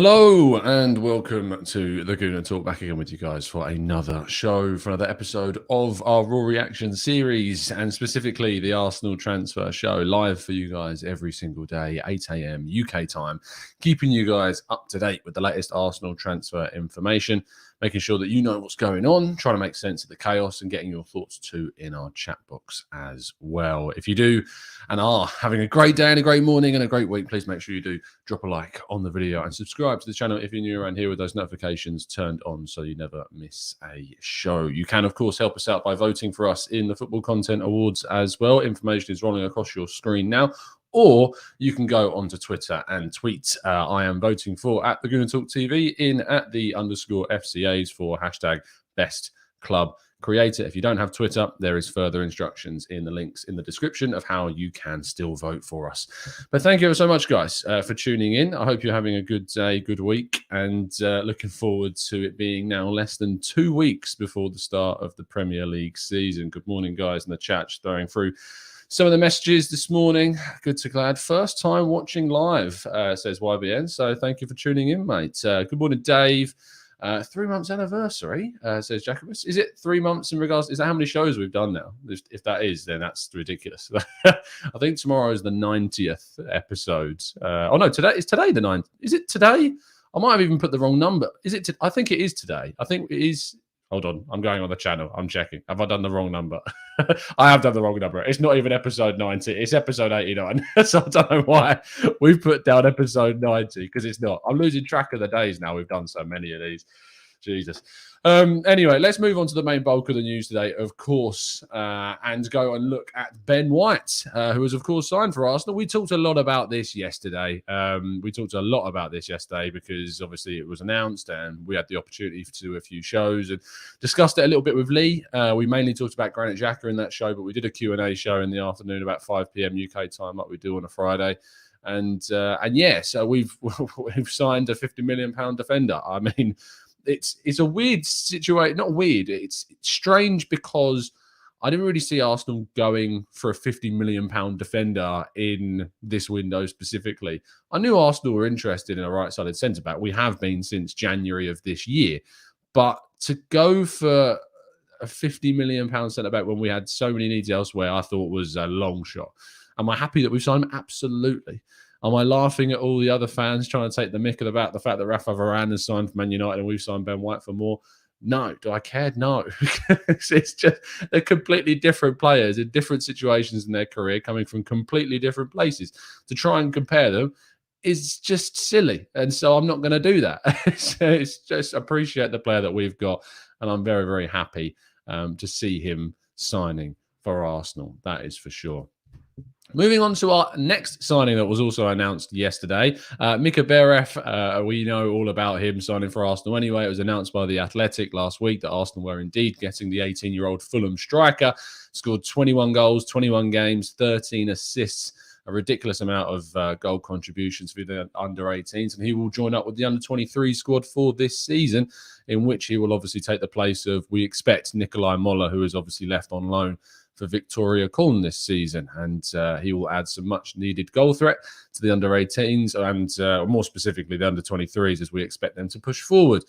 Hello and welcome to the Gooner Talk, back again with you guys for another show, for another episode of our Raw Reaction series, and specifically the Arsenal transfer show, live for you guys every single day, 8 a.m. UK time, keeping you guys up to date with the latest Arsenal transfer information, making sure that you know what's going on, trying to make sense of the chaos, and getting your thoughts too in our chat box as well. If you do and are having a great day and a great morning and a great week, please make sure you do drop a like on the video and subscribe to the channel if you're new around here with those notifications turned on so you never miss a show. You can, of course, help us out by voting for us in the Football Content Awards as well. Information is rolling across your screen now. Or you can go onto Twitter and tweet, I am voting for at the Gooner Talk TV in at the _FCAs for hashtag best club creator. If you don't have Twitter, there is further instructions in the links in the description of how you can still vote for us. But thank you ever so much, guys, for tuning in. I hope you're having a good day, good week, and looking forward to it being now less than 2 weeks before the start of the Premier League season. Good morning, guys, in the chat, just throwing through some of the messages this morning. Good to glad. First time watching live, says YBN. So thank you for tuning in, mate. Good morning, Dave. 3 months anniversary, says Jacobus. Is it 3 months in regards? Is that how many shows we've done now? If that is, then that's ridiculous. I think tomorrow is the 90th episode. Oh no, is today the 9th? Is it today? I might have even put the wrong number. Is it? I think it is today. I think it is. Hold on, I'm going on the channel. I'm checking. Have I done the wrong number? I have done the wrong number. It's not even episode 90. It's episode 89. So I don't know why we've put down episode 90, because it's not. I'm losing track of the days now. We've done so many of these. Jesus. Anyway, let's move on to the main bulk of the news today, of course, and go and look at Ben White, who was, of course, signed for Arsenal. We talked a lot about this yesterday. Because obviously it was announced and we had the opportunity to do a few shows and discussed it a little bit with Leigh. We mainly talked about Granit Xhaka in that show, but we did a Q&A show in the afternoon about 5 p.m. UK time, like we do on a Friday. And yeah, so we've signed a £50 million defender. I mean, it's a weird situation. Not weird. It's strange because I didn't really see Arsenal going for a £50 million defender in this window specifically. I knew Arsenal were interested in a right-sided centre-back. We have been since January of this year. But to go for a £50 million centre-back when we had so many needs elsewhere, I thought was a long shot. Am I happy that we've signed him? Absolutely. Am I laughing at all the other fans trying to take the mick about the fact that Rafa Varane has signed for Man United and we've signed Ben White for more? No. Do I care? No. It's just they're completely different players in different situations in their career, coming from completely different places. To try and compare them is just silly. And so I'm not going to do that. It's just appreciate the player that we've got. And I'm very, very happy to see him signing for Arsenal. That is for sure. Moving on to our next signing that was also announced yesterday, Biereth. We know all about him signing for Arsenal anyway. It was announced by The Athletic last week that Arsenal were indeed getting the 18-year-old Fulham striker. Scored 21 goals, 21 games, 13 assists, a ridiculous amount of goal contributions for the under-18s. And he will join up with the under-23 squad for this season, in which he will obviously take the place of, we expect, Nikolai Moller, who is obviously left on loan for Victoria Kuln this season, and he will add some much-needed goal threat to the under-18s and more specifically the under-23s, as we expect them to push forward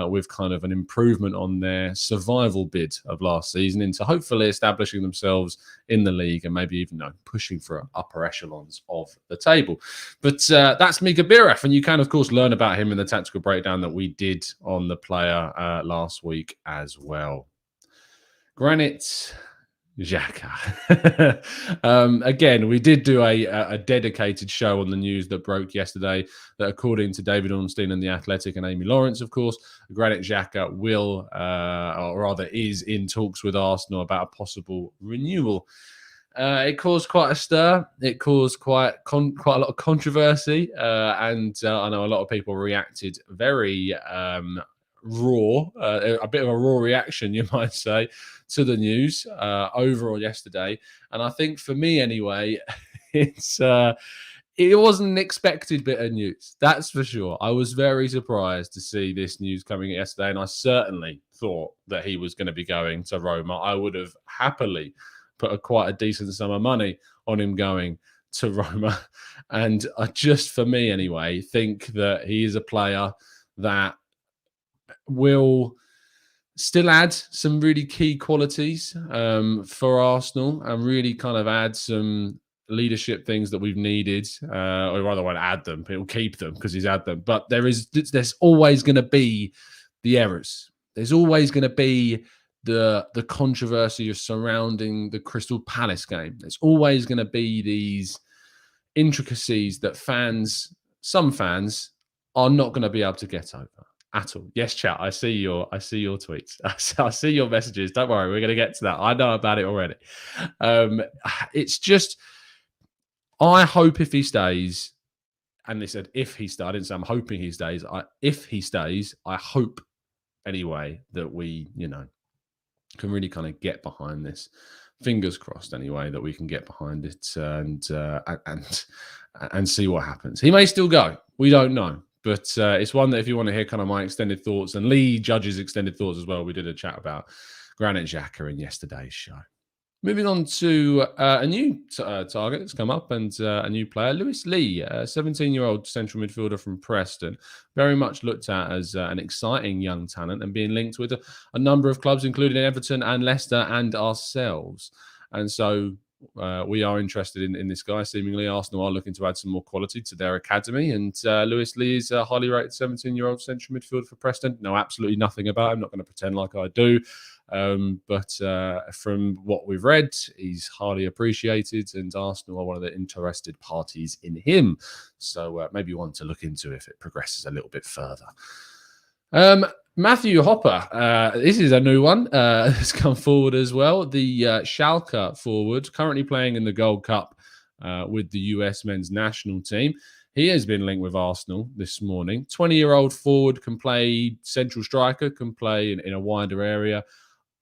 with kind of an improvement on their survival bid of last season into hopefully establishing themselves in the league and maybe even pushing for upper echelons of the table. But that's Biereth, and you can, of course, learn about him in the tactical breakdown that we did on the player last week as well. Granit Xhaka. Again, we did do a dedicated show on the news that broke yesterday that, according to David Ornstein and The Athletic and Amy Lawrence, of course, Granit Xhaka will, or rather is in talks with Arsenal about a possible renewal. It caused quite a stir. It caused quite a lot of controversy. And I know a lot of people reacted very raw, a bit of a raw reaction, you might say, to the news overall yesterday. And I think for me anyway, it wasn't an expected bit of news, that's for sure. I was very surprised to see this news coming yesterday, and I certainly thought that he was going to be going to Roma. I would have happily put quite a decent sum of money on him going to Roma. And I just, for me anyway, think that he is a player that will still add some really key qualities for Arsenal and really kind of add some leadership things that we've needed, or rather won't add them, he'll keep them because he's had them. But there's always going to be the errors. There's always going to be the controversy surrounding the Crystal Palace game. There's always going to be these intricacies that some fans are not going to be able to get over at all. Yes, chat. I see your tweets. I see your messages. Don't worry, we're going to get to that. I know about it already. It's just, I hope if he stays, and they said if he stays, I didn't say I'm hoping he stays. If he stays, I hope anyway that we, can really kind of get behind this. Fingers crossed, anyway, that we can get behind it and see what happens. He may still go. We don't know. But it's one that if you want to hear kind of my extended thoughts, and Leigh Judge's extended thoughts as well, we did a chat about Granit Xhaka in yesterday's show. Moving on to a new target that's come up and a new player, Leigh, a 17-year-old central midfielder from Preston, very much looked at as an exciting young talent and being linked with a number of clubs, including Everton and Leicester and ourselves. And so we are interested in this guy. Seemingly, Arsenal are looking to add some more quality to their academy. And Leigh is a highly rated 17-year-old central midfielder for Preston. Know absolutely nothing about him. I'm not going to pretend like I do. But from what we've read, he's highly appreciated, and Arsenal are one of the interested parties in him. So maybe one to look into if it progresses a little bit further. Matthew Hoppe, this is a new one. Has come forward as well. The Schalke forward, currently playing in the Gold Cup with the US men's national team. He has been linked with Arsenal this morning. 20-year-old forward, can play central striker, can play in a wider area.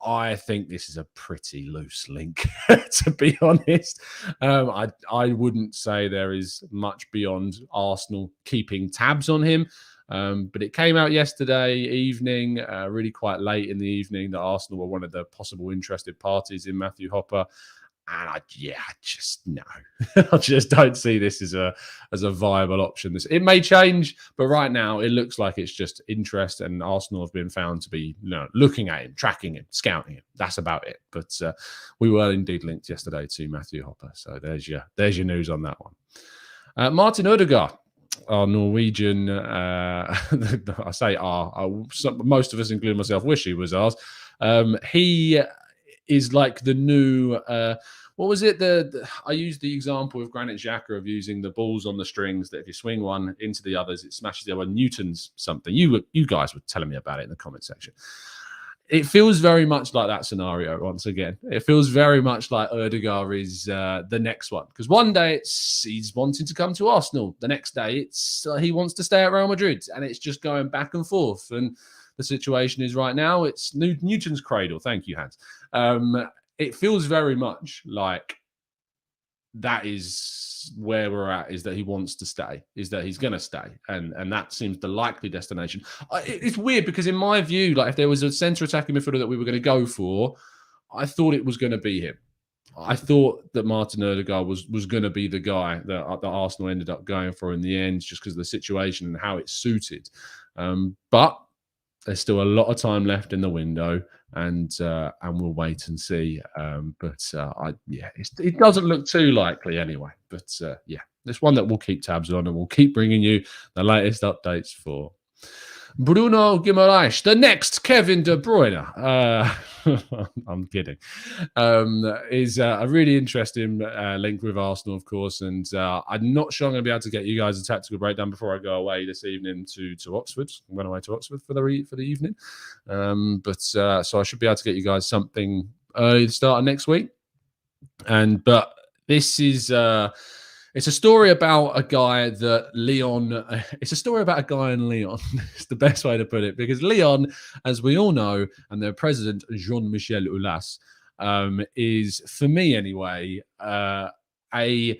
I think this is a pretty loose link, to be honest. I wouldn't say there is much beyond Arsenal keeping tabs on him. But it came out yesterday evening, really quite late in the evening, that Arsenal were one of the possible interested parties in Matthew Hoppe. And I just no. I just don't see this as a viable option. It may change, but right now it looks like it's just interest, and Arsenal have been found to be looking at him, tracking him, scouting him. That's about it. But we were indeed linked yesterday to Matthew Hoppe. So there's your news on that one. Martin Odegaard, our Norwegian, I say most of us, including myself, wish he was ours. He is like the new, what was it? I used the example of Granit Xhaka of using the balls on the strings, that if you swing one into the others, it smashes the other. Newton's something. You guys were telling me about it in the comment section. It feels very much like that scenario once again. It feels very much like Odegaard is the next one. Because one day he's wanting to come to Arsenal. The next day it's he wants to stay at Real Madrid. And it's just going back and forth. And the situation is right now, it's Newton's cradle. Thank you, Hans. It feels very much like that is where we're at, is that he wants to stay, is that he's going to stay. And that seems the likely destination. It's weird because in my view, like if there was a centre attacking midfielder that we were going to go for, I thought it was going to be him. I thought that Martin Odegaard was going to be the guy that Arsenal ended up going for in the end, just because of the situation and how it suited. But there's still a lot of time left in the window, and we'll wait and see. It doesn't look too likely anyway. But there's one that we'll keep tabs on, and we'll keep bringing you the latest updates for. Bruno Guimaraes, the next Kevin De Bruyne. I'm kidding. Is a really interesting link with Arsenal, of course. And I'm not sure I'm going to be able to get you guys a tactical breakdown before I go away this evening to Oxford. I went away to Oxford for the evening. So I should be able to get you guys something early to start of next week. But this is... it's a story about a guy that Leon... It's a story about a guy in Leon. It's the best way to put it. Because Leon, as we all know, and their president, Jean-Michel Aulas, is, for me anyway, a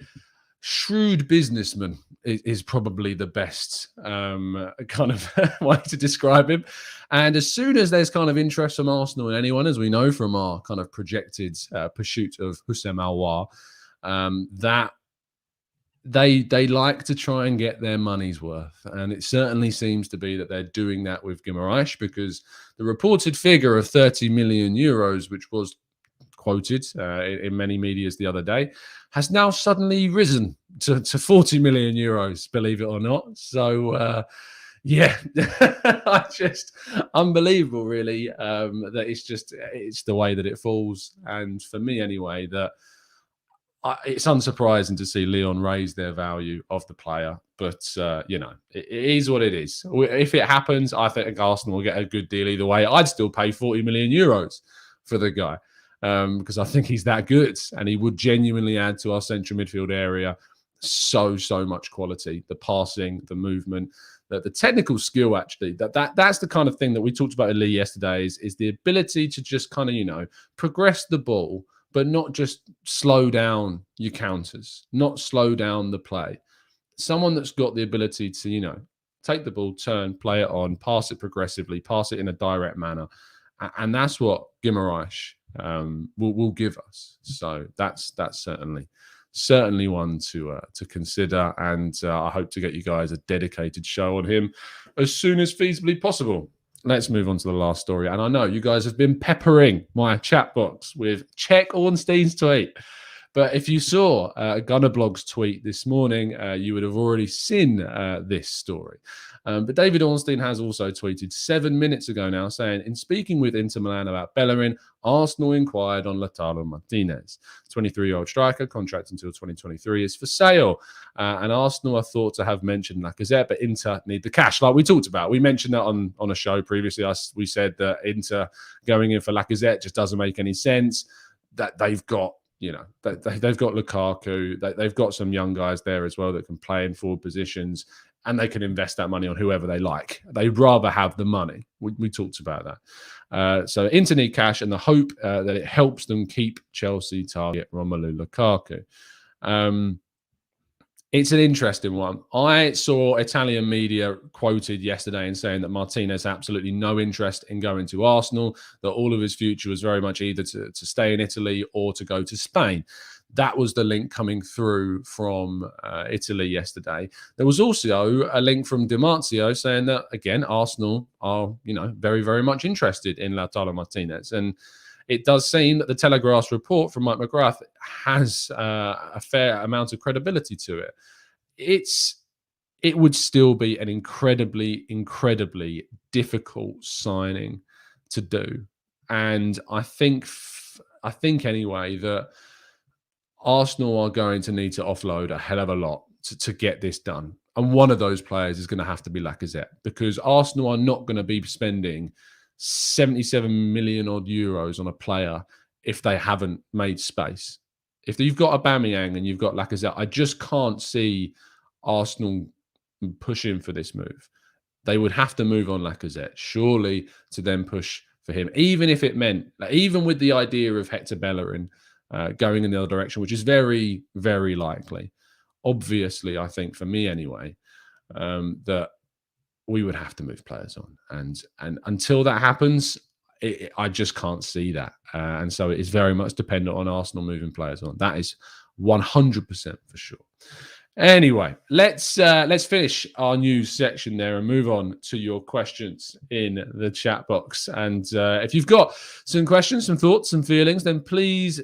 shrewd businessman is probably the best kind of way to describe him. And as soon as there's kind of interest from Arsenal in anyone, as we know from our kind of projected pursuit of Houssem Aouar, that they like to try and get their money's worth, and it certainly seems to be that they're doing that with Guimaraes, because the reported figure of 30 million euros, which was quoted in many medias the other day, has now suddenly risen to 40 million euros, believe it or not. So yeah, just unbelievable, really. That it's the way that it falls, and for me anyway, that it's unsurprising to see Lyon raise their value of the player, but it is what it is. If it happens, I think Arsenal will get a good deal either way. I'd still pay 40 million euros for the guy, because I think he's that good, and he would genuinely add to our central midfield area so much quality. The passing, the movement, the technical skill. Actually, that's the kind of thing that we talked about with Leigh yesterday. Is the ability to just kind of progress the ball, but not just slow down your counters, not slow down the play. Someone that's got the ability to, take the ball, turn, play it on, pass it progressively, pass it in a direct manner. And that's what Guimaraes will give us. So that's certainly one to consider. And I hope to get you guys a dedicated show on him as soon as feasibly possible. Let's move on to the last story. And I know you guys have been peppering my chat box with check Ornstein's tweet. But if you saw Gunner Blog's tweet this morning, you would have already seen this story. But David Ornstein has also tweeted 7 minutes ago now saying, in speaking with Inter Milan about Bellerin, Arsenal inquired on Lautaro Martinez. 23-year-old striker, contract until 2023, is for sale. And Arsenal are thought to have mentioned Lacazette, but Inter need the cash, like we talked about. We mentioned that on a show previously. We said that Inter going in for Lacazette just doesn't make any sense. That they've got they've got Lukaku, they've got some young guys there as well that can play in forward positions, and they can invest that money on whoever they like. They'd rather have the money. We talked about that. So Inter need cash, and the hope that it helps them keep Chelsea target Romelu Lukaku. It's an interesting one. I saw Italian media quoted yesterday in saying that Martinez had absolutely no interest in going to Arsenal, that all of his future was very much either to stay in Italy or to go to Spain. That was the link coming through from Italy yesterday. There was also a link from Di Marzio saying that, again, Arsenal are, very, very much interested in Lautaro Martinez. And it does seem that the Telegraph's report from Mike McGrath has a fair amount of credibility to it. It would still be an incredibly, incredibly difficult signing to do. And I think anyway that Arsenal are going to need to offload a hell of a lot to get this done. And one of those players is going to have to be Lacazette, because Arsenal are not going to be spending 77 million odd euros on a player if they haven't made space. If you've got Aubameyang and you've got Lacazette, I just can't see Arsenal pushing for this move. They would have to move on Lacazette, surely, to then push for him, even if it meant, even with the idea of Hector Bellerin going in the other direction, which is very, very likely. Obviously, I think for me anyway, that we would have to move players on. And until that happens, I just can't see that. And so it is very much dependent on Arsenal moving players on. That is 100% for sure. Anyway, let's finish our news section there and move on to your questions in the chat box. And if you've got some questions, some thoughts, some feelings, then please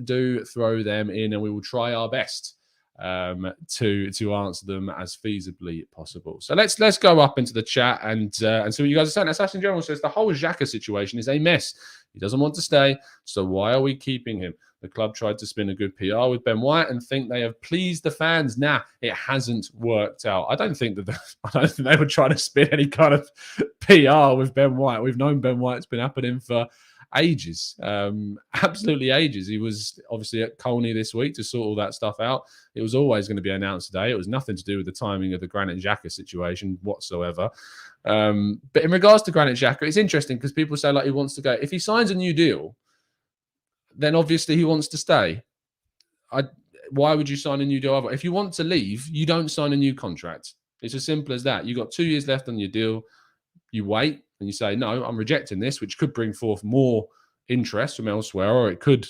do throw them in, and we will try our best to answer them as feasibly possible. So let's go up into the chat and see what you guys are saying. Assassin General says the whole Xhaka situation is a mess. He doesn't want to stay, so why are we keeping him? The club tried to spin a good PR with Ben White and think they have pleased the fans. Nah, it hasn't worked out. I don't think they would try to spin any kind of PR with Ben White. We've known Ben White's been happening for ages, absolutely ages. He was obviously at Colney this week to sort all that stuff out. It was always going to be announced today. It was nothing to do with the timing of the Granit Xhaka situation whatsoever. But in regards to Granit Xhaka, it's interesting because people say like he wants to go. If he signs a new deal, then obviously he wants to stay. Why would you sign a new deal? If you want to leave, you don't sign a new contract. It's as simple as that. You've got 2 years left on your deal. You wait and you say, no, I'm rejecting this, which could bring forth more interest from elsewhere, or it could,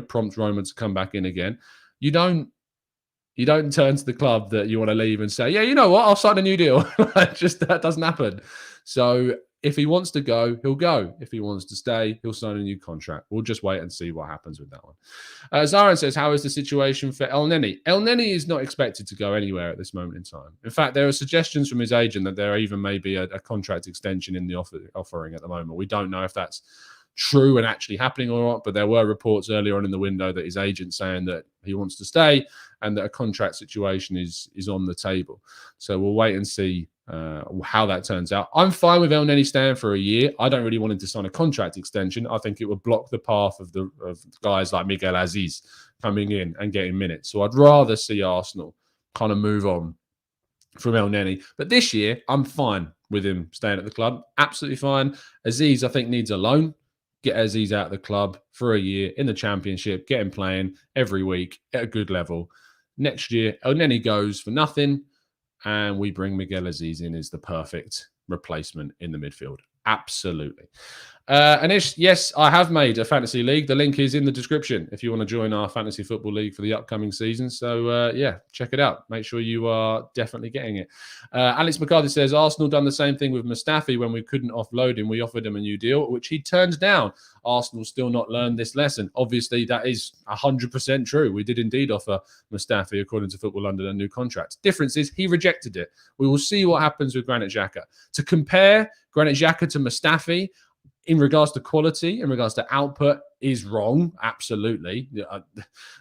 prompt Roma to come back in again. You don't You don't turn to the club that you want to leave and say, yeah, you know what, I'll sign a new deal. Just that doesn't happen. So if he wants to go, he'll go. If he wants to stay, he'll sign a new contract. We'll just wait and see what happens with that one. Zaran says, how is the situation for El Neni? El Neni is not expected to go anywhere at this moment in time. In fact, there are suggestions from his agent that there even may be a contract extension in the offering at the moment. We don't know if that's true and actually happening or not, but there were reports earlier on in the window that his agent saying that he wants to stay and that a contract situation is on the table. So we'll wait and see how that turns out. I'm fine with El Neni staying for a year. I don't really want him to sign a contract extension. I think it would block the path of guys like Miguel Aziz coming in and getting minutes. So I'd rather see Arsenal kind of move on from El Neni. But this year, I'm fine with him staying at the club. Absolutely fine. Aziz, I think, needs a loan. Get Aziz out of the club for a year in the Championship, get him playing every week at a good level. Next year, El Neni goes for nothing, and we bring Miguel Aziz in as the perfect replacement in the midfield. Absolutely. Anish, yes, I have made a fantasy league. The link is in the description if you want to join our fantasy football league for the upcoming season. So, yeah, check it out. Make sure you are definitely getting it. Alex McCarthy says, Arsenal done the same thing with Mustafi when we couldn't offload him. We offered him a new deal, which he turned down. Arsenal still not learned this lesson. Obviously, that is 100% true. We did indeed offer Mustafi, according to Football London, a new contract. Difference is he rejected it. We will see what happens with Granit Xhaka. To compare Granit Xhaka to Mustafi, in regards to quality, in regards to output, is wrong. Absolutely.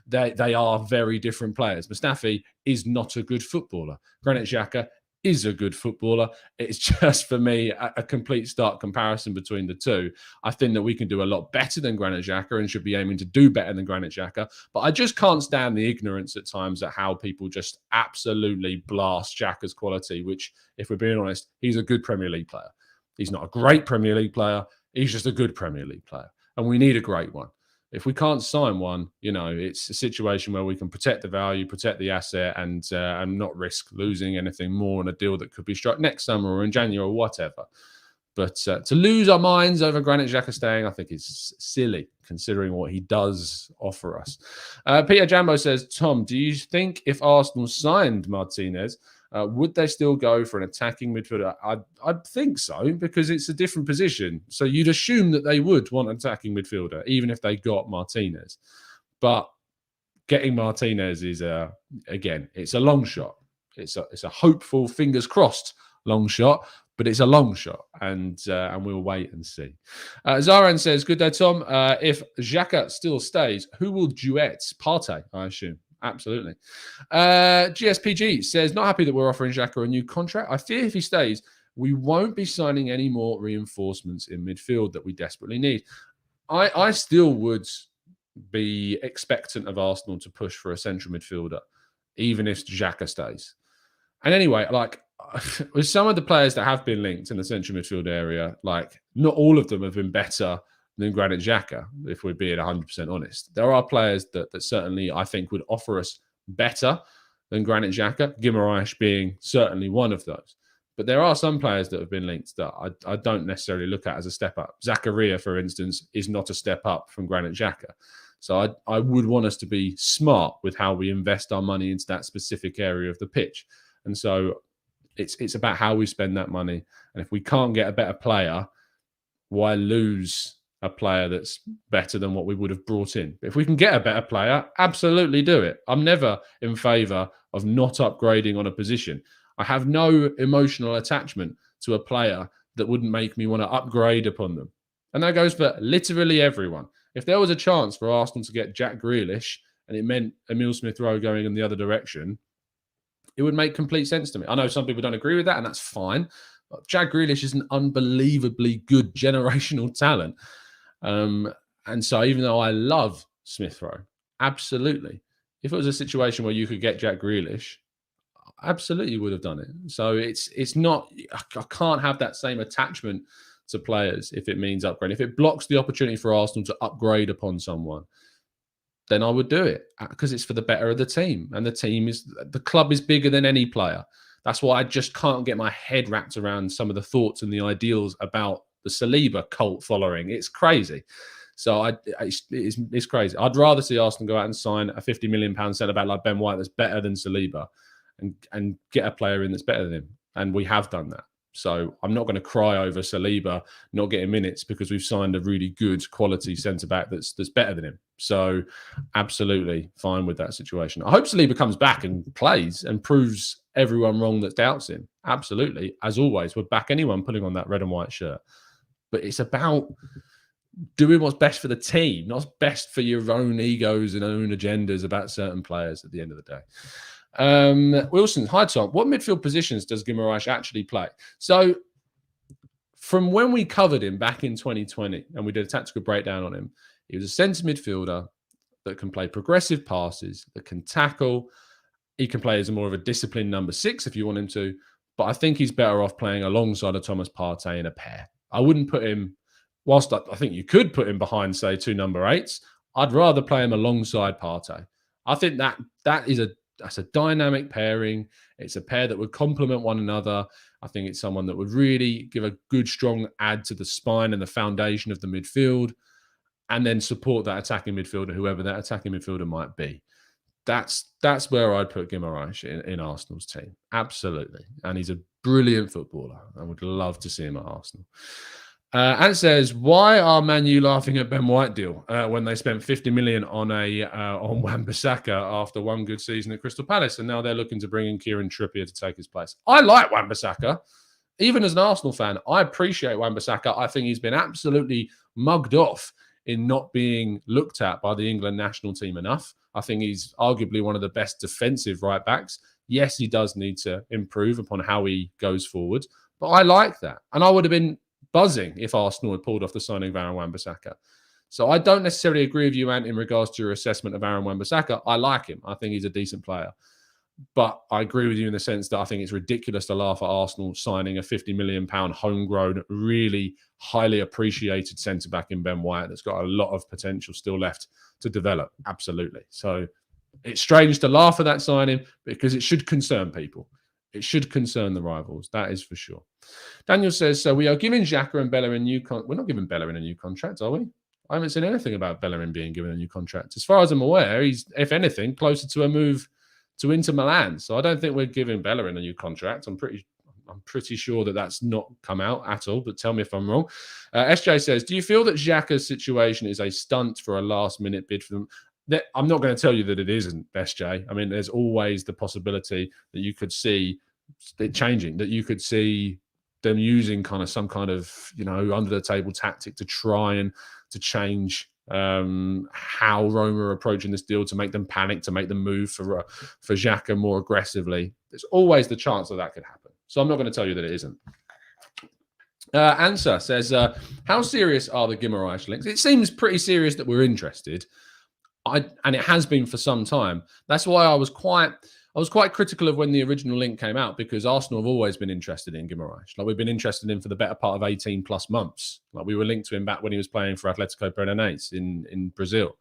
They are very different players. Mustafi is not a good footballer. Granit Xhaka is a good footballer. It's just, for me, a complete stark comparison between the two. I think that we can do a lot better than Granit Xhaka and should be aiming to do better than Granit Xhaka. But I just can't stand the ignorance at times at how people just absolutely blast Xhaka's quality, which, if we're being honest, he's a good Premier League player. He's not a great Premier League player. He's just a good Premier League player. And we need a great one. If we can't sign one, you know, it's a situation where we can protect the value, protect the asset, and not risk losing anything more on a deal that could be struck next summer or in January or whatever. But to lose our minds over Granit Xhaka staying, I think is silly, considering what he does offer us. Peter Jambo says, Tom, do you think if Arsenal signed Martinez, would they still go for an attacking midfielder? I'd think so, because it's a different position. So you'd assume that they would want an attacking midfielder, even if they got Martinez. But getting Martinez is, again, it's a long shot. It's a hopeful, fingers crossed, long shot. But it's a long shot, and we'll wait and see. Zaran says, good day, Tom. If Xhaka still stays, who will duet? Partey, I assume. Absolutely. GSPG says, not happy that we're offering Xhaka a new contract. I fear if he stays, we won't be signing any more reinforcements in midfield that we desperately need. I still would be expectant of Arsenal to push for a central midfielder, even if Xhaka stays. And anyway, like, with some of the players that have been linked in the central midfield area, like, not all of them have been better than Granit Xhaka, if we're being 100% honest. There are players that certainly, I think, would offer us better than Granit Xhaka, Guimaraes being certainly one of those. But there are some players that have been linked that I don't necessarily look at as a step up. Zakaria, for instance, is not a step up from Granit Xhaka. So I would want us to be smart with how we invest our money into that specific area of the pitch. And so it's about how we spend that money. And if we can't get a better player, why lose a player that's better than what we would have brought in? If we can get a better player, absolutely do it. I'm never in favour of not upgrading on a position. I have no emotional attachment to a player that wouldn't make me want to upgrade upon them. And that goes for literally everyone. If there was a chance for Arsenal to get Jack Grealish and it meant Emile Smith-Rowe going in the other direction, it would make complete sense to me. I know some people don't agree with that, and that's fine. But Jack Grealish is an unbelievably good generational talent. And so even though I love Smith-Rowe, absolutely, if it was a situation where you could get Jack Grealish, absolutely would have done it. So it's not, I can't have that same attachment to players if it means upgrade. If it blocks the opportunity for Arsenal to upgrade upon someone, then I would do it because it's for the better of the team. And the club is bigger than any player. That's why I just can't get my head wrapped around some of the thoughts and the ideals about the Saliba cult following. It's crazy. So it's crazy. I'd rather see Arsenal go out and sign a £50 million centre-back like Ben White that's better than Saliba and get a player in that's better than him. And we have done that. So I'm not going to cry over Saliba not getting minutes because we've signed a really good quality centre-back that's better than him. So absolutely fine with that situation. I hope Saliba comes back and plays and proves everyone wrong that doubts him. Absolutely. As always, we'd back anyone putting on that red and white shirt. But it's about doing what's best for the team, not what's best for your own egos and own agendas about certain players at the end of the day. Wilson, hi Tom. What midfield positions does Guimaraes actually play? So from when we covered him back in 2020 and we did a tactical breakdown on him, he was a centre midfielder that can play progressive passes, that can tackle. He can play as more of a disciplined number 6 if you want him to, but I think he's better off playing alongside a Thomas Partey in a pair. I wouldn't put him, whilst I think you could put him behind, say, 2 number 8s, I'd rather play him alongside Partey. I think that's a dynamic pairing. It's a pair that would complement one another. I think it's someone that would really give a good, strong add to the spine and the foundation of the midfield, and then support that attacking midfielder, whoever that attacking midfielder might be. That's where I'd put Guimaraes in Arsenal's team. Absolutely. And he's a brilliant footballer. I would love to see him at Arsenal. And it says, why are Man U laughing at Ben White deal when they spent 50 million on Wan-Bissaka after one good season at Crystal Palace, and now they're looking to bring in Kieran Trippier to take his place? I like Wan-Bissaka. Even as an Arsenal fan, I appreciate Wan-Bissaka. I think he's been absolutely mugged off in not being looked at by the England national team enough. I think he's arguably one of the best defensive right backs. Yes, he does need to improve upon how he goes forward, but I like that. And I would have been buzzing if Arsenal had pulled off the signing of Aaron Wan-Bissaka. So I don't necessarily agree with you, Ant, in regards to your assessment of Aaron Wan-Bissaka. I like him. I think he's a decent player. But I agree with you in the sense that I think it's ridiculous to laugh at Arsenal signing a £50 million homegrown, really highly appreciated centre-back in Ben White that's got a lot of potential still left to develop. Absolutely. So it's strange to laugh at that signing because it should concern people. It should concern the rivals. That is for sure. Daniel says, so we are giving Xhaka and Bellerin a new contract. We're not giving Bellerin a new contract, are we? I haven't seen anything about Bellerin being given a new contract. As far as I'm aware, he's, if anything, closer to a move to Inter Milan. So I don't think we're giving Bellerin a new contract. I'm pretty sure that that's not come out at all, but tell me if I'm wrong. SJ says, do you feel that Xhaka's situation is a stunt for a last-minute bid for them? I'm not going to tell you that it isn't, SJ. I mean, there's always the possibility that you could see it changing, that you could see them using some kind of, under-the-table tactic to try and to change how Roma are approaching this deal, to make them panic, to make them move for Xhaka more aggressively. There's always the chance that could happen. So I'm not going to tell you that it isn't. Answer says, how serious are the Guimaraes links? It seems pretty serious that we're interested. And it has been for some time. That's why I was quite critical of when the original link came out, because Arsenal have always been interested in Guimaraes. Like, we've been interested in him for the better part of 18 plus months. Like, we were linked to him back when he was playing for Atletico Paranaense in Brazil.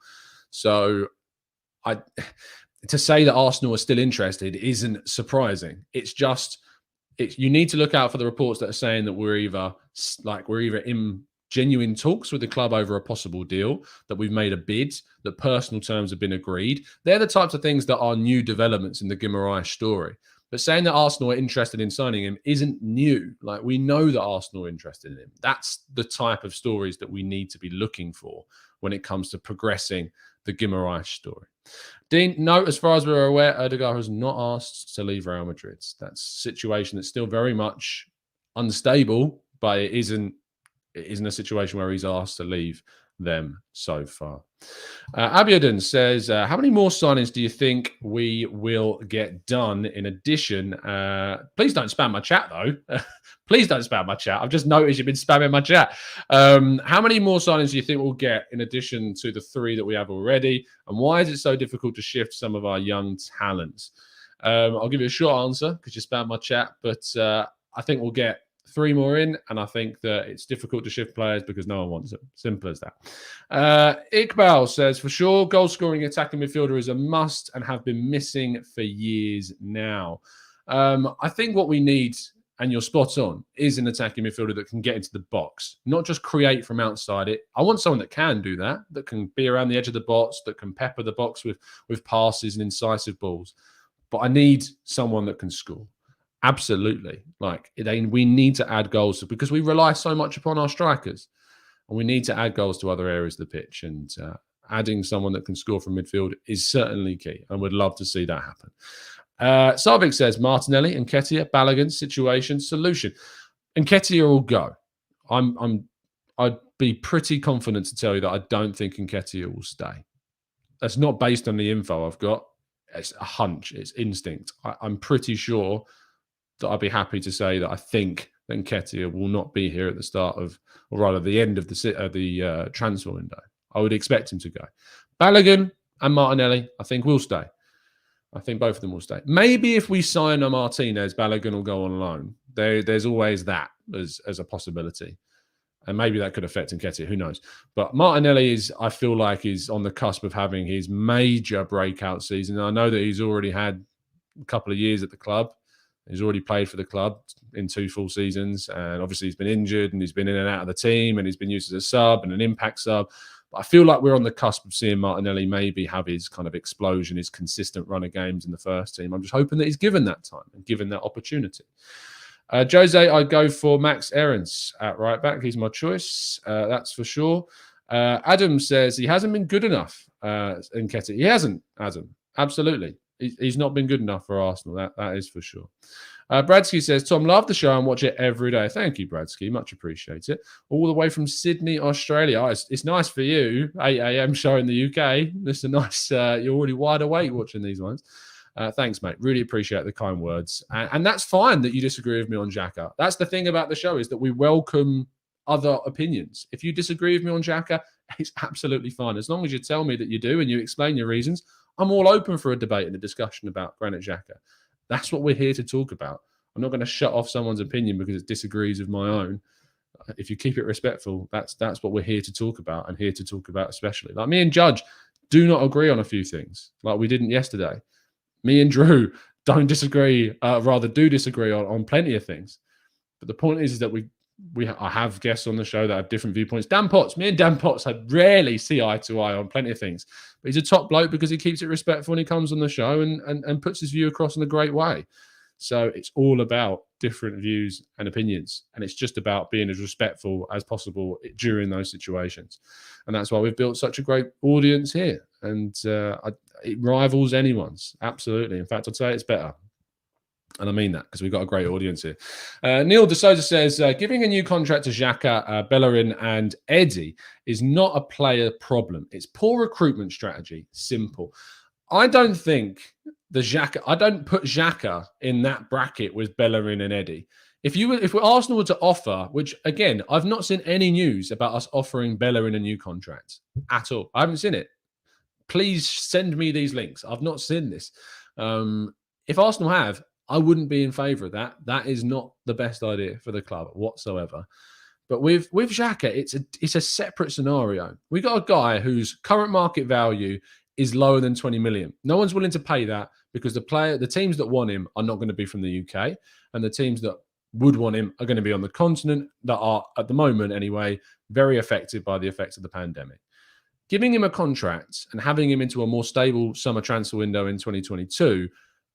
So to say that Arsenal are still interested isn't surprising. It's just, you need to look out for the reports that are saying that we're either in genuine talks with the club over a possible deal, that we've made a bid, that personal terms have been agreed. They're the types of things that are new developments in the Guimaraes story. But saying that Arsenal are interested in signing him isn't new. Like, we know that Arsenal are interested in him. That's the type of stories that we need to be looking for when it comes to progressing the Guimaraes story. Dean, no, as far as we're aware, Odegaard has not asked to leave Real Madrid. That's a situation that's still very much unstable, but it isn't a situation where he's asked to leave them so far. Abiodun says, how many more signings do you think we will get done in addition? Please don't spam my chat, though. Please don't spam my chat. I've just noticed you've been spamming my chat. How many more signings do you think we'll get in addition to the 3 that we have already? And why is it so difficult to shift some of our young talents? I'll give you a short answer because you spammed my chat, but I think we'll get 3 more in, and I think that it's difficult to shift players because no one wants it. Simple as that. Iqbal says, for sure, goal-scoring attacking midfielder is a must and have been missing for years now. I think what we need and you're spot on, is an attacking midfielder that can get into the box, not just create from outside it. I want someone that can do that, that can be around the edge of the box, that can pepper the box with passes and incisive balls. But I need someone that can score. Absolutely. We need to add goals because we rely so much upon our strikers. And we need to add goals to other areas of the pitch. And adding someone that can score from midfield is certainly key. And would love to see that happen. Sarvik says, Martinelli, Nketiah, Balogun, situation, solution. Nketiah will go. I'd be pretty confident to tell you that I don't think Nketiah will stay. That's not based on the info I've got. It's a hunch. It's instinct. I'm pretty sure that I'd be happy to say that I think that Nketiah will not be here at the start of, or rather the end of the transfer window. I would expect him to go. Balogun and Martinelli, I think, will stay. I think both of them will stay. Maybe if we sign a Martinez, Balogun will go on loan. There's always that as a possibility. And maybe that could affect Nketiah, who knows. But Martinelli I feel like is on the cusp of having his major breakout season. I know that he's already had a couple of years at the club. He's already played for the club in 2 full seasons. And obviously he's been injured and he's been in and out of the team and he's been used as a sub and an impact sub. But I feel like we're on the cusp of seeing Martinelli maybe have his kind of explosion, his consistent run of games in the first team. I'm just hoping that he's given that time and given that opportunity. Jose, I'd go for Max Aarons at right back. He's my choice. That's for sure. Adam says he hasn't been good enough in Nketiah. He hasn't, Adam. Absolutely. He's not been good enough for Arsenal. That is for sure. Bradsky says, Tom, love the show and watch it every day. Thank you, Bradsky. Much appreciate it. All the way from Sydney, Australia. Oh, it's nice for you. 8 a.m. show in the UK. It's a nice, you're already wide awake watching these ones. Thanks, mate. Really appreciate the kind words. And that's fine that you disagree with me on Xhaka. That's the thing about the show is that we welcome other opinions. If you disagree with me on Xhaka, it's absolutely fine. As long as you tell me that you do and you explain your reasons, I'm all open for a debate and a discussion about Granit Xhaka. That's what we're here to talk about. I'm not going to shut off someone's opinion because it disagrees with my own. If you keep it respectful, that's what we're here to talk about and here to talk about especially. Like me and Judge do not agree on a few things like we didn't yesterday. Me and Drew don't disagree, do disagree on plenty of things. But the point is that I have guests on the show that have different viewpoints. Me and Dan Potts rarely see eye to eye on plenty of things. But he's a top bloke because he keeps it respectful when he comes on the show and puts his view across in a great way. So it's all about different views and opinions. And it's just about being as respectful as possible during those situations. And that's why we've built such a great audience here. And it rivals anyone's. Absolutely. In fact, I'd say it's better. And I mean that because we've got a great audience here. Neil De Souza says, giving a new contract to Xhaka, Bellerin and Eddie is not a player problem. It's poor recruitment strategy. Simple. I don't think I don't put Xhaka in that bracket with Bellerin and Eddie. If Arsenal were to offer, which again, I've not seen any news about us offering Bellerin a new contract at all. I haven't seen it. Please send me these links. I've not seen this. If Arsenal have, I wouldn't be in favour of that. That is not the best idea for the club whatsoever. But with Xhaka, it's a separate scenario. We got a guy whose current market value is lower than 20 million. No one's willing to pay that because the teams that want him are not going to be from the UK, and the teams that would want him are going to be on the continent that are, at the moment anyway, very affected by the effects of the pandemic. Giving him a contract and having him into a more stable summer transfer window in 2022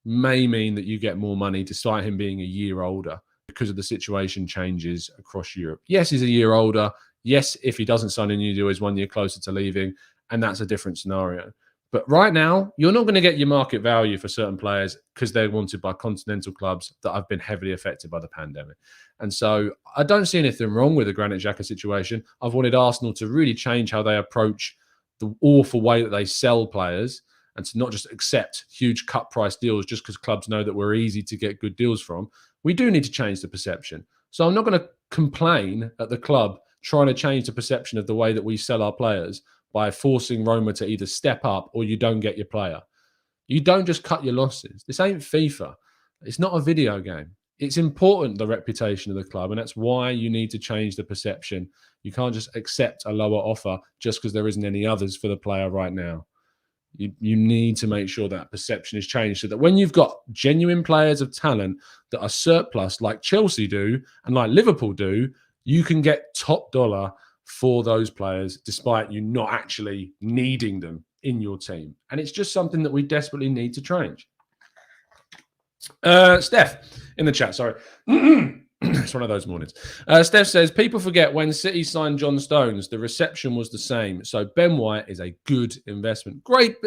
may mean that you get more money despite him being a year older because of the situation changes across Europe. Yes, he's a year older. Yes, if he doesn't sign a new deal, he's 1 year closer to leaving, and that's a different scenario. But right now, you're not going to get your market value for certain players because they're wanted by continental clubs that have been heavily affected by the pandemic. And so I don't see anything wrong with the Granit Xhaka situation. I've wanted Arsenal to really change how they approach the awful way that they sell players and to not just accept huge cut price deals just because clubs know that we're easy to get good deals from. We do need to change the perception. So I'm not going to complain at the club trying to change the perception of the way that we sell our players by forcing Roma to either step up or you don't get your player. You don't just cut your losses. This ain't FIFA. It's not a video game. It's important, the reputation of the club, and that's why you need to change the perception. You can't just accept a lower offer just because there isn't any others for the player right now. You need to make sure that perception is changed so that when you've got genuine players of talent that are surplus, like Chelsea do and like Liverpool do, you can get top dollar for those players despite you not actually needing them in your team. And it's just something that we desperately need to change. Steph in the chat, sorry. It's one of those mornings. Steph says, people forget when City signed John Stones, the reception was the same. So Ben White is a good investment. Great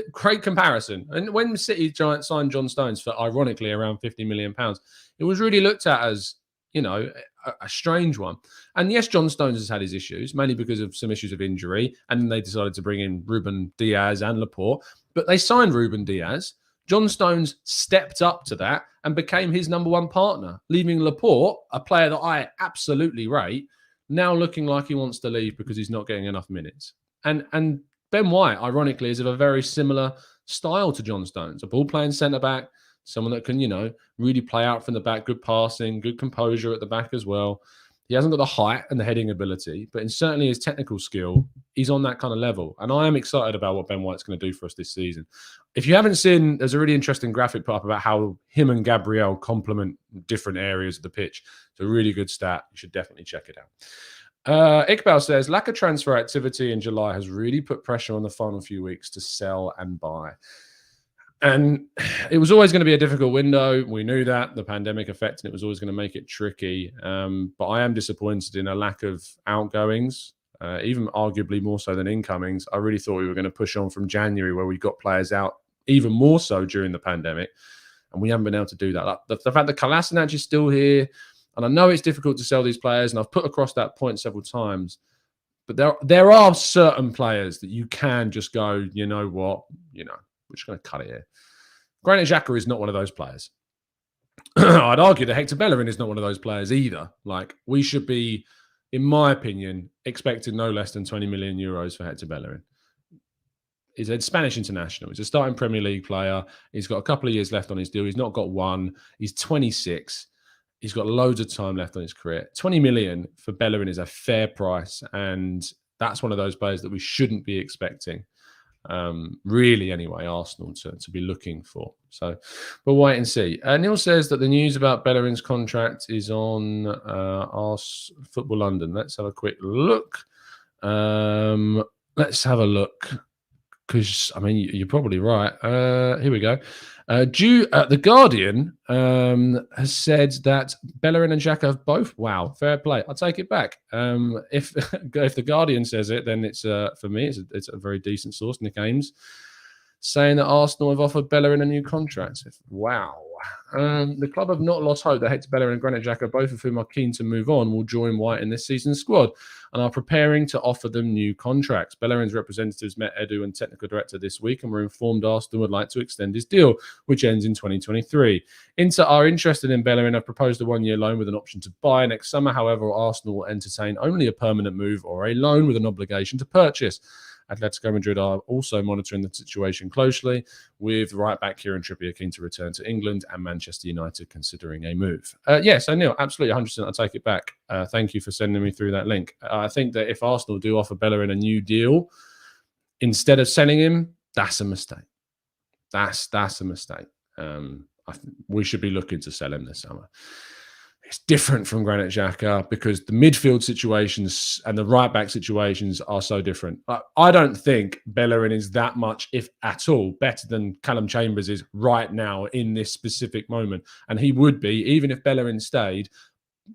comparison. And when City signed John Stones for, ironically, around £50 million, it was really looked at as, a strange one. And yes, John Stones has had his issues, mainly because of some issues of injury. And then they decided to bring in Ruben Diaz and Laporte. But they signed Ruben Diaz. John Stones stepped up to that and became his number one partner, leaving Laporte, a player that I absolutely rate, now looking like he wants to leave because he's not getting enough minutes. And Ben White, ironically, is of a very similar style to John Stones, a ball-playing centre-back, someone that can, really play out from the back, good passing, good composure at the back as well. He hasn't got the height and the heading ability, but certainly his technical skill, he's on that kind of level. And I am excited about what Ben White's going to do for us this season. If you haven't seen, there's a really interesting graphic put up about how him and Gabriel complement different areas of the pitch. It's a really good stat. You should definitely check it out. Iqbal says, lack of transfer activity in July has really put pressure on the final few weeks to sell and buy. And it was always going to be a difficult window. We knew that, the pandemic effect, and it was always going to make it tricky. But I am disappointed in a lack of outgoings, even arguably more so than incomings. I really thought we were going to push on from January, where we got players out even more so during the pandemic. And we haven't been able to do that. Like the fact that Kolasinac is still here, and I know it's difficult to sell these players, and I've put across that point several times. But there are certain players that you can just go, you know what, we're just going to cut it here. Granit Xhaka is not one of those players. I'd argue that Hector Bellerin is not one of those players either. Like, we should be, in my opinion, expecting no less than 20 million euros for Hector Bellerin. He's a Spanish international. He's a starting Premier League player. He's got a couple of years left on his deal. He's not got one. He's 26. He's got loads of time left on his career. 20 million for Bellerin is a fair price. And that's one of those players that we shouldn't be expecting. Really, anyway, Arsenal to be looking for. So we'll wait and see. Neil says that the news about Bellerin's contract is on Football London. Let's have a quick look. Let's have a look. Because, you're probably right. Here we go. The Guardian has said that Bellerin and Xhaka have both. Wow, fair play. I'll take it back. If the Guardian says it, then it's for me, it's a very decent source. Nick Ames saying that Arsenal have offered Bellerin a new contract. Wow. The club have not lost hope that Hector Bellerin and Granit Xhaka, both of whom are keen to move on, will join White in this season's squad and are preparing to offer them new contracts. Bellerin's representatives met Edu and technical director this week and were informed Arsenal would like to extend his deal, which ends in 2023. Inter are interested in Bellerin, have proposed a one-year loan with an option to buy next summer. However, Arsenal will entertain only a permanent move or a loan with an obligation to purchase. Atletico Madrid are also monitoring the situation closely, with right-back Kieran Trippier keen to return to England and Manchester United considering a move. So Neil, absolutely 100%, I'll take it back. Thank you for sending me through that link. I think that if Arsenal do offer Bellerin a new deal, instead of selling him, that's a mistake. That's a mistake. We should be looking to sell him this summer. It's different from Granit Xhaka because the midfield situations and the right-back situations are so different. I don't think Bellerin is that much, if at all, better than Callum Chambers is right now in this specific moment. And he would be, even if Bellerin stayed,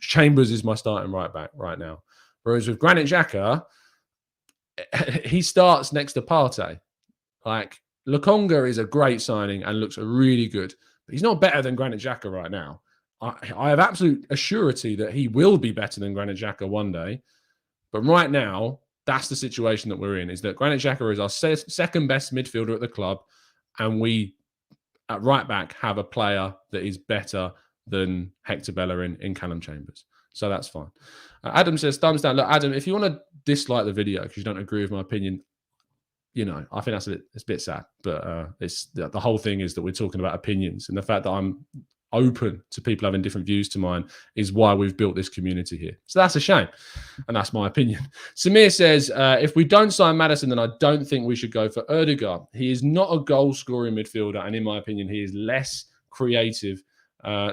Chambers is my starting right-back right now. Whereas with Granit Xhaka, he starts next to Partey. Like, Lokonga is a great signing and looks really good. But he's not better than Granit Xhaka right now. I have absolute assurity that he will be better than Granit Xhaka one day. But right now, that's the situation that we're in, is that Granit Xhaka is our second best midfielder at the club. And we, at right back, have a player that is better than Hector Bellerin in Callum Chambers. So that's fine. Adam says, thumbs down. Look, Adam, if you want to dislike the video because you don't agree with my opinion, I think it's a bit sad. But it's the whole thing is that we're talking about opinions. And the fact that I'm open to people having different views to mine is why we've built this community here. So that's a shame. And that's my opinion. Samir says, if we don't sign Maddison, then I don't think we should go for Odegaard. He is not a goal-scoring midfielder. And in my opinion, he is less creative,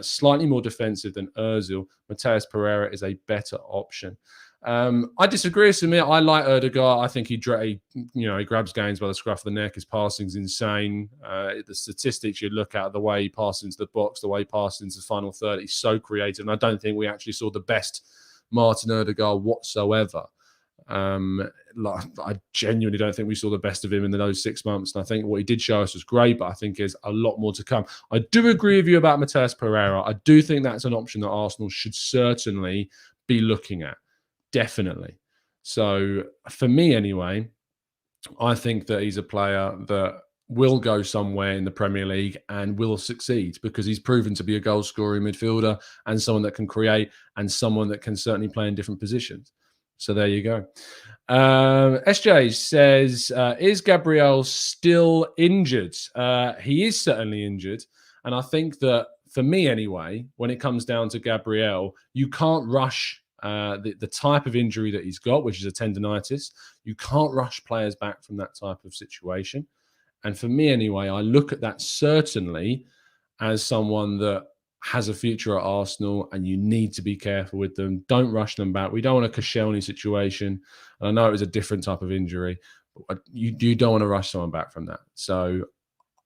slightly more defensive than Ozil. Matheus Pereira is a better option. I disagree with Samir. I like Odegaard. I think he grabs games by the scruff of the neck. His passing's insane. The statistics you look at, the way he passes into the box, the way he passes into the final third, he's so creative. And I don't think we actually saw the best Martin Odegaard whatsoever. I genuinely don't think we saw the best of him in those 6 months. And I think what he did show us was great, but I think there's a lot more to come. I do agree with you about Matheus Pereira. I do think that's an option that Arsenal should certainly be looking at. Definitely. So for me anyway, I think that he's a player that will go somewhere in the Premier League and will succeed because he's proven to be a goal-scoring midfielder and someone that can create and someone that can certainly play in different positions. So there you go. SJ says, is Gabriel still injured? He is certainly injured. And I think that for me anyway, when it comes down to Gabriel, you can't rush the type of injury that he's got, which is a tendonitis. You can't rush players back from that type of situation. And for me anyway, I look at that certainly as someone that has a future at Arsenal and you need to be careful with them. Don't rush them back. We don't want a Koscielny situation. And I know it was a different type of injury, but you don't want to rush someone back from that. So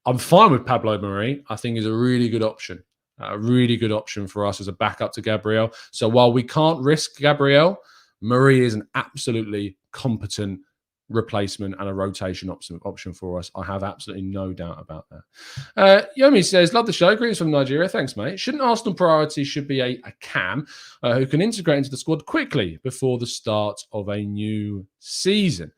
I'm fine with Pablo Mari. I think he's a really good option. A really good option for us as a backup to Gabriel. So while we can't risk Gabriel, Mari is an absolutely competent replacement and a rotation option for us. I have absolutely no doubt about that. Yomi says, love the show. Greetings from Nigeria. Thanks, mate. Shouldn't Arsenal priority should be a cam who can integrate into the squad quickly before the start of a new season?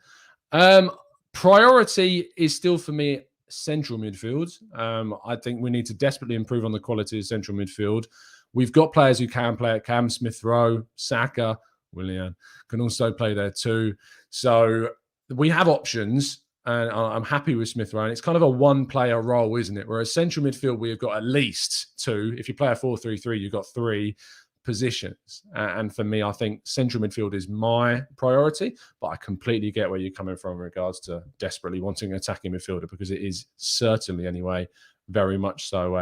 Priority is still for me central midfield. I think we need to desperately improve on the quality of central midfield. We've got players who can play at cam. Smith Rowe, Xhaka, Willian can also play there too. So we have options, and I'm happy with Smith Rowe. And it's kind of a one-player role, isn't it? Whereas central midfield, we've got at least two. If you play a 4-3-3, you've got three positions. And for me, I think central midfield is my priority, but I completely get where you're coming from in regards to desperately wanting an attacking midfielder, because it is certainly, anyway, very much so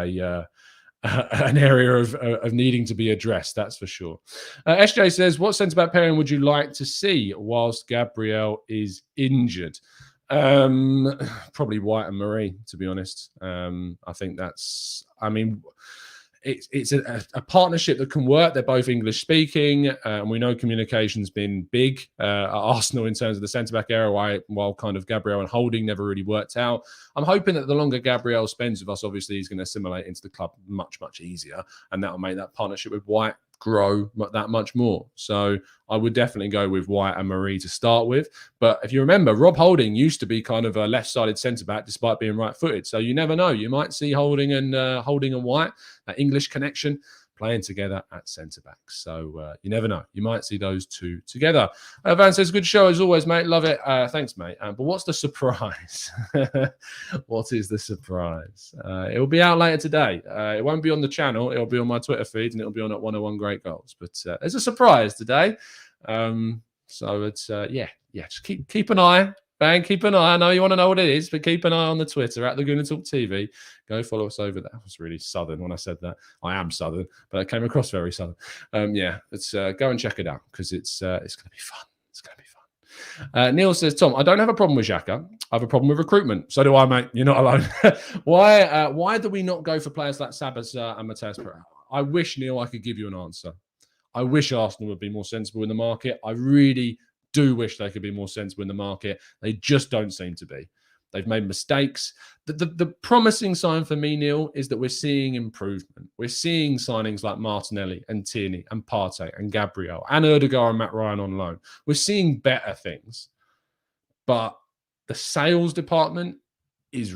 an area of needing to be addressed, that's for sure. SJ says, what centre-back pairing would you like to see whilst Gabriel is injured? Probably White and Murray, to be honest. I think that's, it's a partnership that can work. They're both English speaking, and we know communication's been big at Arsenal in terms of the centre-back area, while kind of Gabriel and Holding never really worked out. I'm hoping that the longer Gabriel spends with us, obviously he's going to assimilate into the club much, much easier, and that'll make that partnership with White grow that much more. So I would definitely go with White and Marie to start with. But if you remember, Rob Holding used to be kind of a left-sided centre-back despite being right-footed. So you never know. You might see Holding and White, that English connection, playing together at centre-back. So you never know. You might see those two together. Van says, good show as always, mate. Love it. Thanks, mate. But what's the surprise? What is the surprise? It will be out later today. It won't be on the channel. It'll be on my Twitter feed, and it'll be on at 101 Great Goals. But there's a surprise today. So it's, just keep an eye. Bang, keep an eye. I know you want to know what it is, but keep an eye on the Twitter at the Gooner Talk TV. Go follow us over there. I was really southern when I said that. I am southern, but I came across very southern. Let's go and check it out, because it's going to be fun. It's going to be fun. Neil says, Tom, I don't have a problem with Xhaka. I have a problem with recruitment. So do I, mate. You're not alone. Why do we not go for players like Sabitzer and Matheus Pereira? I wish, Neil, I could give you an answer. I wish Arsenal would be more sensible in the market. I really do wish they could be more sensible in the market. They just don't seem to be. They've made mistakes. The promising sign for me, Neil, is that we're seeing improvement. We're seeing signings like Martinelli and Tierney and Partey and Gabriel and Odegaard and Matt Ryan on loan. We're seeing better things. But the sales department is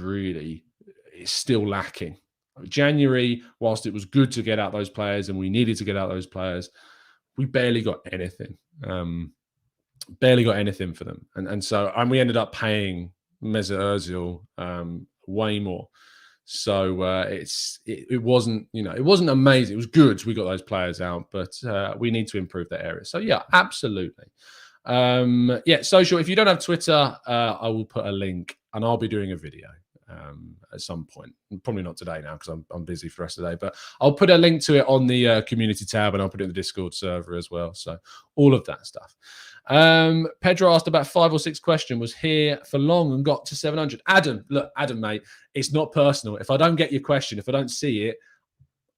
still lacking. January, whilst it was good to get out those players and we needed to get out those players, we barely got anything. Barely got anything for them. And we ended up paying Mesut Ozil way more. So it wasn't, it wasn't amazing. It was good. We got those players out, but we need to improve that area. So yeah, absolutely. Social. If you don't have Twitter, I will put a link, and I'll be doing a video at some point. Probably not today now because I'm busy for the rest of the day. But I'll put a link to it on the community tab, and I'll put it in the Discord server as well. So all of that stuff. Pedro asked about 5 or 6 questions. Was here for long and got to 700. Adam, mate, it's not personal. If I don't get your question, if I don't see it,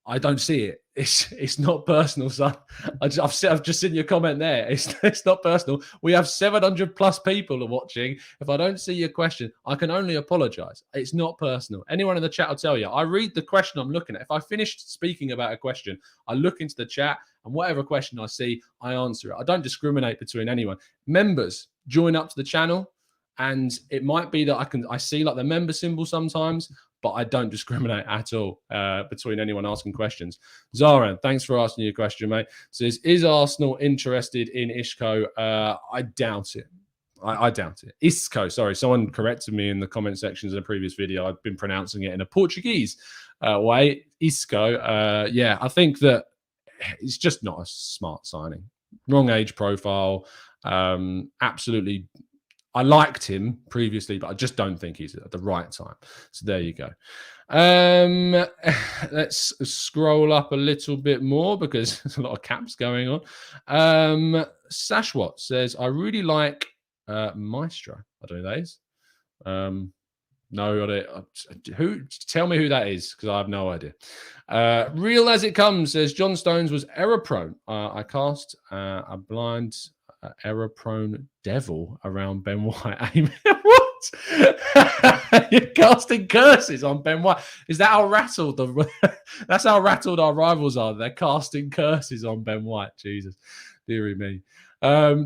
I don't see it. It's not personal, son. I've just seen your comment there. It's not personal. We have 700 plus people watching. If I don't see your question, I can only apologize. It's not personal. Anyone in the chat will tell you. I read the question I'm looking at. If I finished speaking about a question, I look into the chat, and whatever question I see, I answer it. I don't discriminate between anyone. Members, join up to the channel, and it might be that I see like the member symbol sometimes, but I don't discriminate at all between anyone asking questions. Zaran, thanks for asking your question, mate. Says, is Arsenal interested in Isco? I doubt it. I doubt it. Isco, sorry. Someone corrected me in the comment sections in a previous video. I've been pronouncing it in a Portuguese way. Isco. I think that it's just not a smart signing. Wrong age profile. Absolutely. I liked him previously, but I just don't think he's at the right time. So there you go. Let's scroll up a little bit more because there's a lot of caps going on. Sashwat says, I really like Maestro. I don't know who that is. No, who? Tell me who that is, because I have no idea. Real as it comes says, John Stones was error prone. I cast a blind error-prone devil around Ben White. What? You're casting curses on Ben White. Is that how rattled that's how rattled our rivals are? They're casting curses on Ben White. Jesus, dearie me.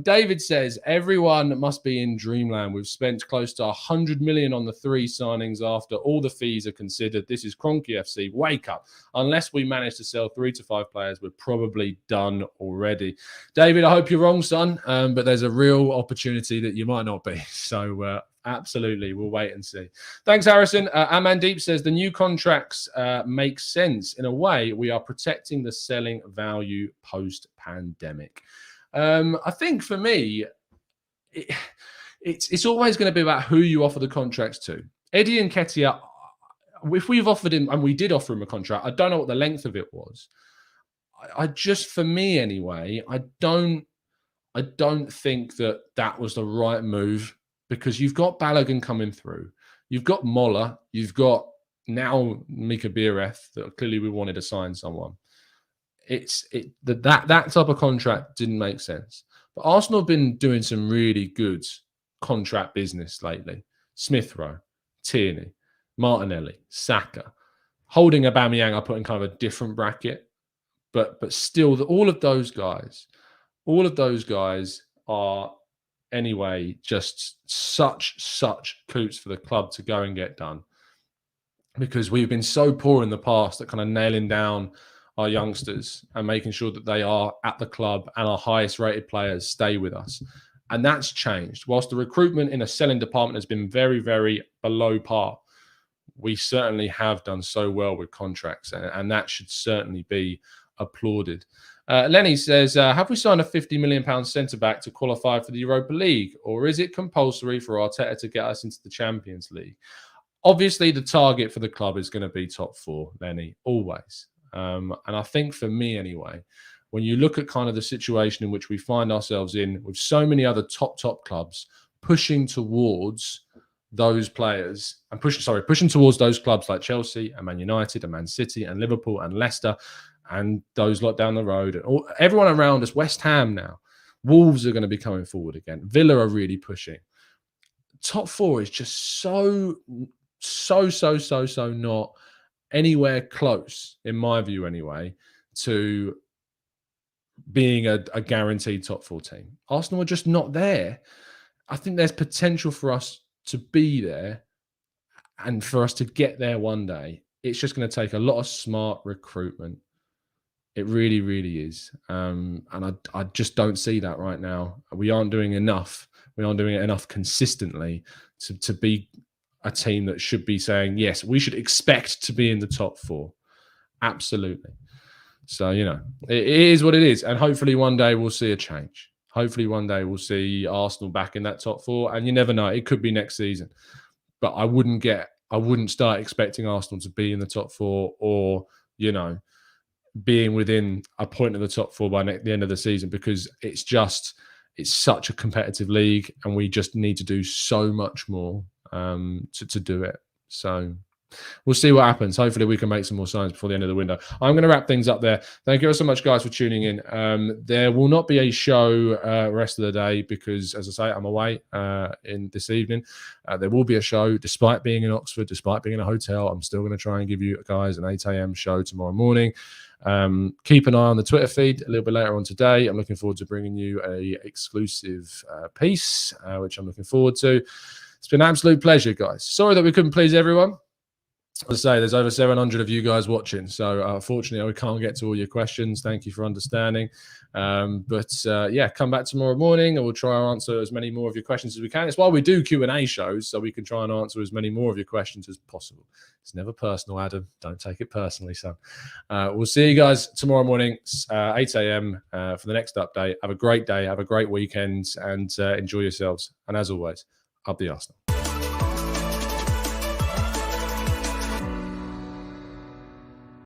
David says, everyone must be in dreamland. We've spent close to 100 million on the 3 signings after all the fees are considered. This is Cronky FC. Wake up. Unless we manage to sell 3 to 5 players, we're probably done already. David, I hope you're wrong, son, but there's a real opportunity that you might not be. So absolutely, we'll wait and see. Thanks, Harrison. Amandeep says, the new contracts make sense. In a way, we are protecting the selling value post-pandemic. I think for me, it's always going to be about who you offer the contracts to. Eddie Nketiah, if we've offered him, and we did offer him a contract, I don't know what the length of it was. I just, for me anyway, I don't think that was the right move, because you've got Balogun coming through, you've got Moller, you've got now Mika Biereth, that clearly we wanted to sign someone. That type of contract didn't make sense. But Arsenal have been doing some really good contract business lately. Smith Rowe, Tierney, Martinelli, Saka. Holding Aubameyang, I put in kind of a different bracket. But still, all of those guys are anyway just such coots for the club to go and get done. Because we've been so poor in the past at kind of nailing down our youngsters and making sure that they are at the club and our highest rated players stay with us. And that's changed. Whilst the recruitment in a selling department has been very, very below par, we certainly have done so well with contracts, and that should certainly be applauded. Lenny says, have we signed a £50 million centre-back to qualify for the Europa League, or is it compulsory for Arteta to get us into the Champions League? Obviously, the target for the club is going to be top 4, Lenny, always. And I think for me anyway, when you look at kind of the situation in which we find ourselves in with so many other top clubs pushing towards those players and pushing towards those clubs like Chelsea and Man United and Man City and Liverpool and Leicester and those lot down the road, and everyone around us, West Ham now, Wolves are going to be coming forward again. Villa are really pushing. Top 4 is just so not anywhere close, in my view anyway, to being a guaranteed top 4 team. Arsenal are just not there. I think there's potential for us to be there and for us to get there one day. It's just going to take a lot of smart recruitment. It really, really is. And I just don't see that right now. We aren't doing enough. We aren't doing it enough consistently to be a team that should be saying, yes, we should expect to be in the top 4. Absolutely. So, you know, it is what it is. And hopefully one day we'll see a change. Hopefully one day we'll see Arsenal back in that top 4. And you never know, it could be next season. But I wouldn't start expecting Arsenal to be in the top 4 or, you know, being within a point of the top 4 by the end of the season, because it's such a competitive league and we just need to do so much more to do it. So we'll see what happens. Hopefully we can make some more signs before the end of the window. I'm going to wrap things up there. Thank you so much, guys, for tuning in. There will not be a show rest of the day because, as I say, I'm away in this evening. There will be a show despite being in Oxford, despite being in a hotel. I'm still going to try and give you guys an 8 a.m. show tomorrow morning. Keep an eye on the Twitter feed a little bit later on today. I'm looking forward to bringing you a exclusive piece, which I'm looking forward to. It's been an absolute pleasure, guys. Sorry that we couldn't please everyone. As I say, there's over 700 of you guys watching, so unfortunately we can't get to all your questions. Thank you for understanding. Yeah, come back tomorrow morning and we'll try and answer as many more of your questions as we can. It's why we do Q&A shows, so we can try and answer as many more of your questions as possible. It's never personal, Adam. Don't take it personally, son. We'll see you guys tomorrow morning, 8 a.m. For the next update. Have a great day, have a great weekend, and enjoy yourselves. And as always, up the Arsenal.